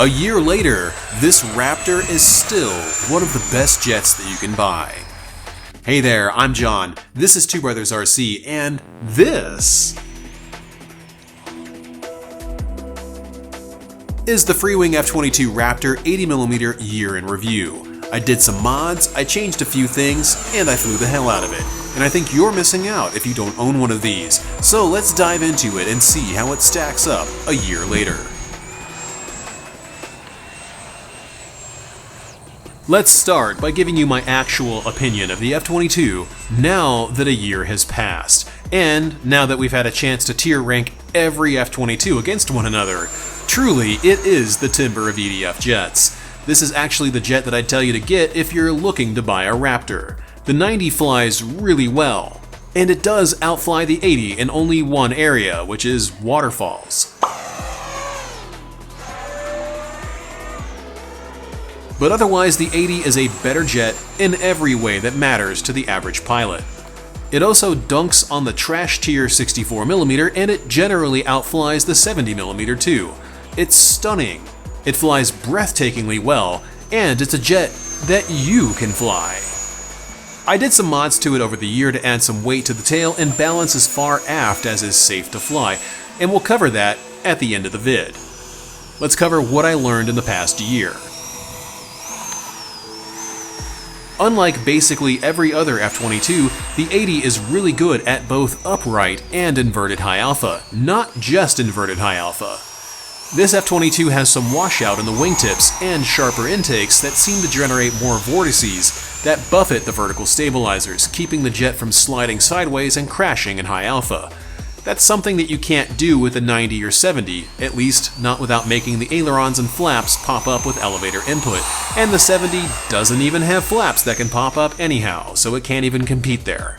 A year later, this Raptor is still one of the best jets that you can buy. Hey there, I'm John, this is Two Brothers RC, and this is the Freewing F-22 Raptor 80mm year in review. I did some mods, I changed a few things, and I flew the hell out of it. And I think you're missing out if you don't own one of these. So let's dive into it and see how it stacks up a year later. Let's start by giving you my actual opinion of the F-22 now that a year has passed, and now that we've had a chance to tier rank every F-22 against one another. Truly, it is the timber of EDF jets. This is actually the jet that I'd tell you to get if you're looking to buy a Raptor. The 90 flies really well, and it does outfly the 80 in only one area, which is waterfalls. But otherwise, the 80 is a better jet in every way that matters to the average pilot. It also dunks on the trash tier 64mm, and it generally outflies the 70mm too. It's stunning, it flies breathtakingly well, and it's a jet that you can fly. I did some mods to it over the year to add some weight to the tail and balance as far aft as is safe to fly, and we'll cover that at the end of the vid. Let's cover what I learned in the past year. Unlike basically every other F-22, the 80 is really good at both upright and inverted high alpha, not just inverted high alpha. This F-22 has some washout in the wingtips and sharper intakes that seem to generate more vortices that buffet the vertical stabilizers, keeping the jet from sliding sideways and crashing in high alpha. That's something that you can't do with a 90 or 70, at least not without making the ailerons and flaps pop up with elevator input, and the 70 doesn't even have flaps that can pop up anyhow, so it can't even compete there.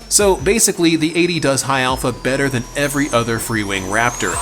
So basically, the 80 does high alpha better than every other Freewing Raptor.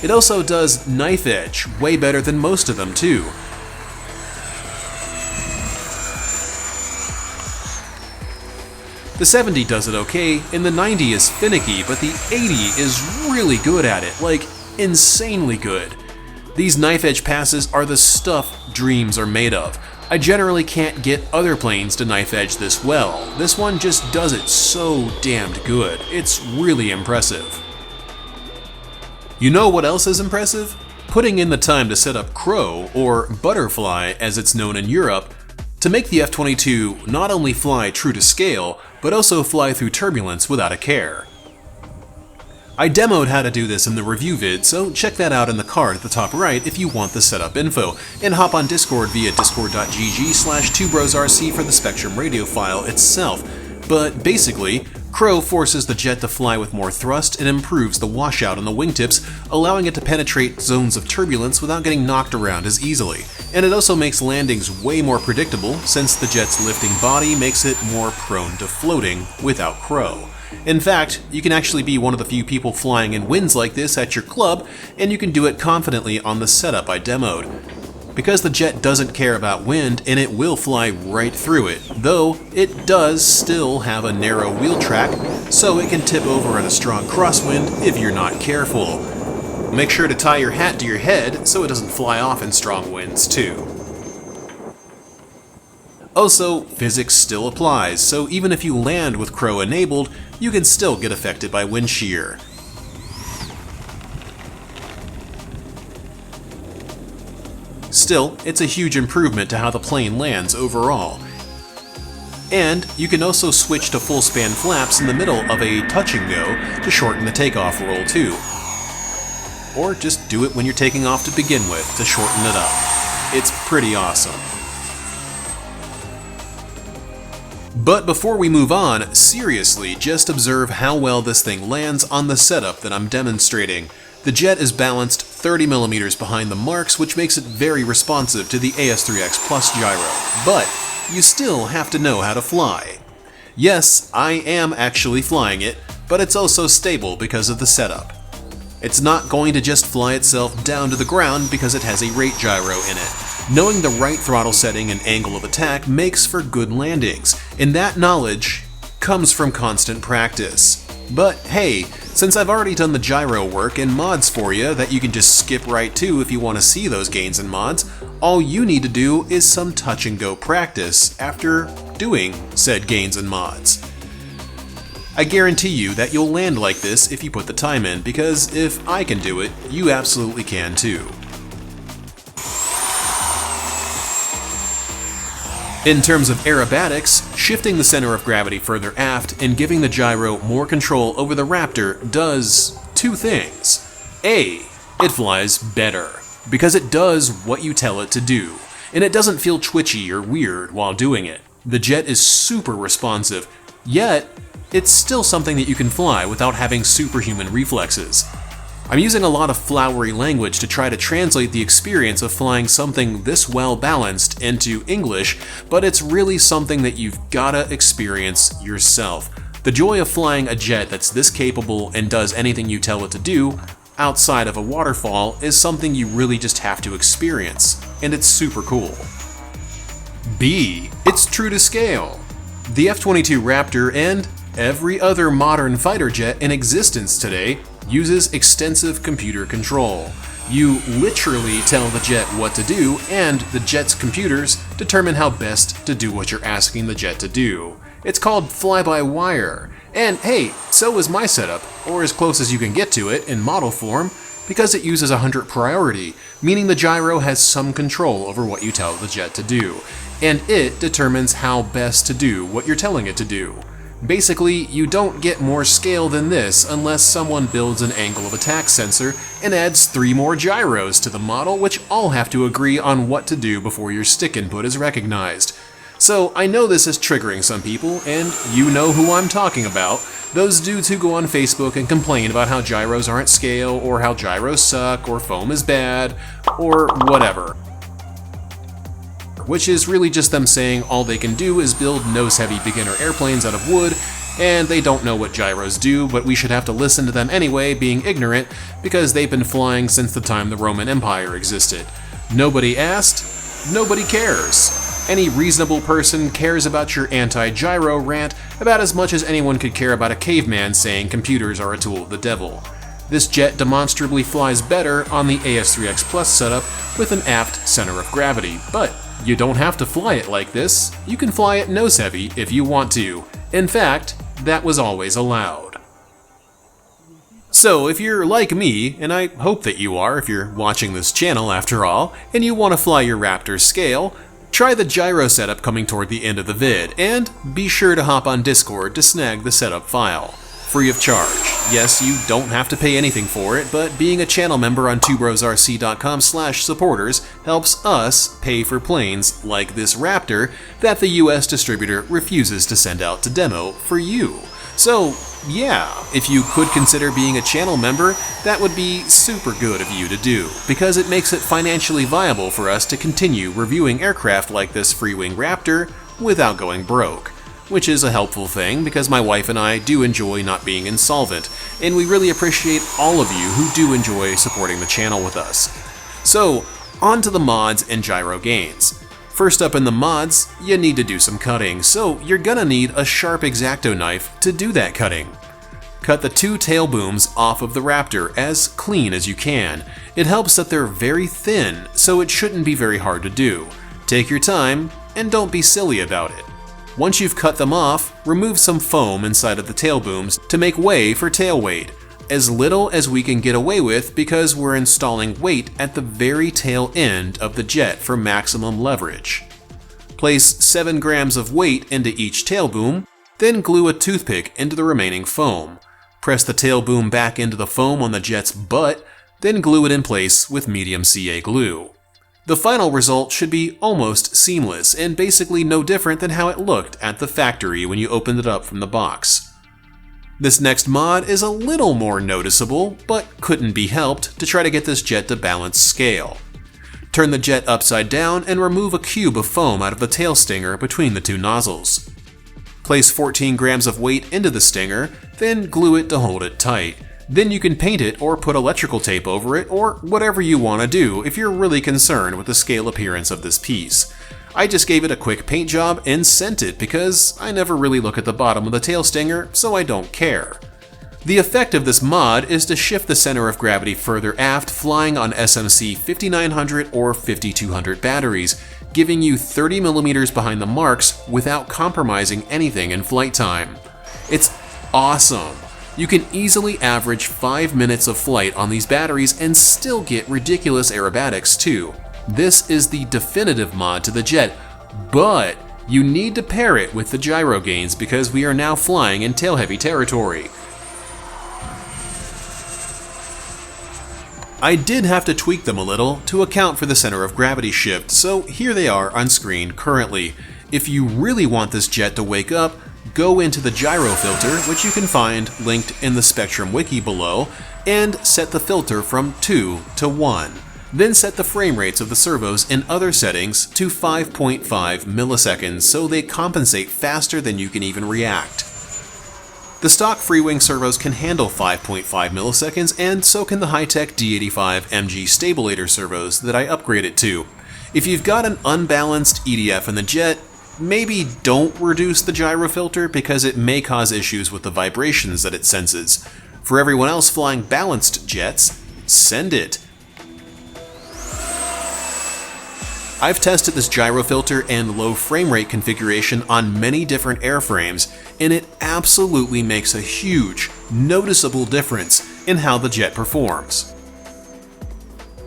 It also does knife edge way better than most of them too. The 70 does it okay, and the 90 is finicky, but the 80 is really good at it, like insanely good. These knife edge passes are the stuff dreams are made of. I generally can't get other planes to knife edge this well. This one just does it so damned good. It's really impressive. You know what else is impressive? Putting in the time to set up Crow, or Butterfly as it's known in Europe, to make the F-22 not only fly true to scale, but also fly through turbulence without a care. I demoed how to do this in the review vid, so check that out in the card at the top right if you want the setup info, and hop on Discord via discord.gg/2brosrc for the Spectrum radio file itself. But basically, Crow forces the jet to fly with more thrust and improves the washout on the wingtips, allowing it to penetrate zones of turbulence without getting knocked around as easily. And it also makes landings way more predictable, since the jet's lifting body makes it more prone to floating without Crow. In fact, you can actually be one of the few people flying in winds like this at your club, and you can do it confidently on the setup I demoed. Because the jet doesn't care about wind, and it will fly right through it, though it does still have a narrow wheel track, so it can tip over in a strong crosswind if you're not careful. Make sure to tie your hat to your head so it doesn't fly off in strong winds too. Also, physics still applies, so even if you land with Crow enabled, you can still get affected by wind shear. Still, it's a huge improvement to how the plane lands overall. And you can also switch to full span flaps in the middle of a touch and go to shorten the takeoff roll too. Or just do it when you're taking off to begin with to shorten it up. It's pretty awesome. But before we move on, seriously, just observe how well this thing lands on the setup that I'm demonstrating. The jet is balanced 30mm behind the marks, which makes it very responsive to the AS3X Plus gyro, but you still have to know how to fly. Yes, I am actually flying it, but it's also stable because of the setup. It's not going to just fly itself down to the ground because it has a rate gyro in it. Knowing the right throttle setting and angle of attack makes for good landings, and that knowledge comes from constant practice. But hey, since I've already done the gyro work and mods for you that you can just skip right to if you want to see those gains and mods, all you need to do is some touch and go practice after doing said gains and mods. I guarantee you that you'll land like this if you put the time in, because if I can do it, you absolutely can too. In terms of aerobatics, shifting the center of gravity further aft and giving the gyro more control over the Raptor does two things. A, it flies better, because it does what you tell it to do, and it doesn't feel twitchy or weird while doing it. The jet is super responsive, yet it's still something that you can fly without having superhuman reflexes. I'm using a lot of flowery language to try to translate the experience of flying something this well balanced into English, but it's really something that you've gotta experience yourself. The joy of flying a jet that's this capable and does anything you tell it to do outside of a waterfall is something you really just have to experience, and it's super cool. B, it's true to scale. The F-22 Raptor and every other modern fighter jet in existence today uses extensive computer control. You literally tell the jet what to do, and the jet's computers determine how best to do what you're asking the jet to do. It's called fly-by-wire, and hey, so is my setup, or as close as you can get to it in model form, because it uses 100 priority, meaning the gyro has some control over what you tell the jet to do, and it determines how best to do what you're telling it to do. Basically, you don't get more scale than this unless someone builds an angle of attack sensor and adds 3 more gyros to the model, which all have to agree on what to do before your stick input is recognized. So I know this is triggering some people, and you know who I'm talking about, those dudes who go on Facebook and complain about how gyros aren't scale, or how gyros suck, or foam is bad, or whatever. Which is really just them saying all they can do is build nose-heavy beginner airplanes out of wood, and they don't know what gyros do, but we should have to listen to them anyway, being ignorant, because they've been flying since the time the Roman Empire existed. Nobody asked, nobody cares. Any reasonable person cares about your anti-gyro rant about as much as anyone could care about a caveman saying computers are a tool of the devil. This jet demonstrably flies better on the AS3X Plus setup with an aft center of gravity, but you don't have to fly it like this. You can fly it nose heavy if you want to. In fact, that was always allowed. So if you're like me, and I hope that you are if you're watching this channel after all, and you want to fly your Raptor scale, try the gyro setup coming toward the end of the vid, and be sure to hop on Discord to snag the setup file. Free of charge. Yes, you don't have to pay anything for it, but being a channel member on twobrosrc.com/supporters helps us pay for planes like this Raptor that the US distributor refuses to send out to demo for you. So yeah, if you could consider being a channel member, that would be super good of you to do, because it makes it financially viable for us to continue reviewing aircraft like this Freewing Raptor without going broke. Which is a helpful thing, because my wife and I do enjoy not being insolvent, and we really appreciate all of you who do enjoy supporting the channel with us. So, on to the mods and gyro gains. First up in the mods, you need to do some cutting, so you're gonna need a sharp X-Acto knife to do that cutting. Cut the 2 tail booms off of the Raptor as clean as you can. It helps that they're very thin, so it shouldn't be very hard to do. Take your time, and don't be silly about it. Once you've cut them off, remove some foam inside of the tail booms to make way for tail weight. As little as we can get away with, because we're installing weight at the very tail end of the jet for maximum leverage. Place 7 grams of weight into each tail boom, then glue a toothpick into the remaining foam. Press the tail boom back into the foam on the jet's butt, then glue it in place with medium CA glue. The final result should be almost seamless, and basically no different than how it looked at the factory when you opened it up from the box. This next mod is a little more noticeable, but couldn't be helped to try to get this jet to balance scale. Turn the jet upside down and remove a cube of foam out of the tail stinger between the 2 nozzles. Place 14 grams of weight into the stinger, then glue it to hold it tight. Then you can paint it or put electrical tape over it, or whatever you want to do if you're really concerned with the scale appearance of this piece. I just gave it a quick paint job and sent it because I never really look at the bottom of the tail stinger, so I don't care. The effect of this mod is to shift the center of gravity further aft, flying on SMC 5900 or 5200 batteries, giving you 30mm behind the marks without compromising anything in flight time. It's awesome! You can easily average 5 minutes of flight on these batteries and still get ridiculous aerobatics too. This is the definitive mod to the jet, but you need to pair it with the gyro gains because we are now flying in tail-heavy territory. I did have to tweak them a little to account for the center of gravity shift, so here they are on screen currently. If you really want this jet to wake up, go into the gyro filter, which you can find linked in the Spectrum wiki below, and set the filter from 2 to 1. Then set the frame rates of the servos in other settings to 5.5 milliseconds so they compensate faster than you can even react. The stock Freewing servos can handle 5.5 milliseconds, and so can the high-tech D85 MG Stabilator servos that I upgraded to. If you've got an unbalanced EDF in the jet, maybe don't reduce the gyro filter because it may cause issues with the vibrations that it senses. For everyone else flying balanced jets, send it. I've tested this gyro filter and low frame rate configuration on many different airframes, and it absolutely makes a huge, noticeable difference in how the jet performs.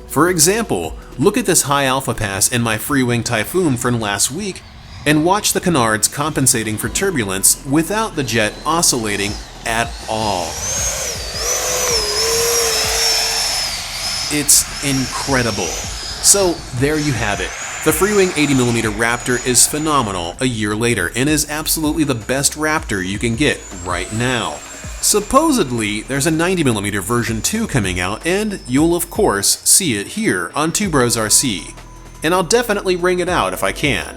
For example, look at this high alpha pass in my Freewing Typhoon from last week, and watch the canards compensating for turbulence without the jet oscillating at all. It's incredible. So there you have it. The Freewing 80mm Raptor is phenomenal a year later and is absolutely the best Raptor you can get right now. Supposedly, there's a 90mm version 2 coming out, and you'll of course see it here on Two Bros RC. And I'll definitely ring it out if I can.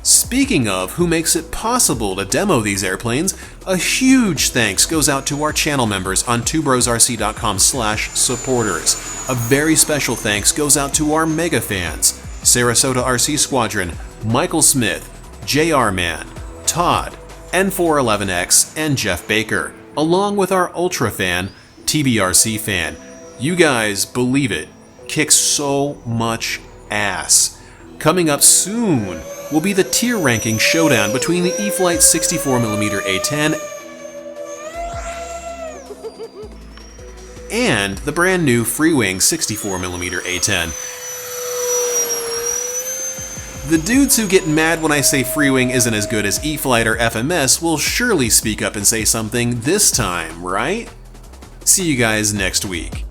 Speaking of who makes it possible to demo these airplanes, a huge thanks goes out to our channel members on twobrosrc.com/supporters. A very special thanks goes out to our mega fans, Sarasota RC Squadron, Michael Smith, JR Man, Todd, N411X, and Jeff Baker, along with our ultra fan, TBRC fan. You guys, believe it, kick so much ass. Coming up soon will be the tier ranking showdown between the E-flite 64mm A10 and the brand new Freewing 64mm A10. The dudes who get mad when I say Freewing isn't as good as E-flite or FMS will surely speak up and say something this time, right? See you guys next week.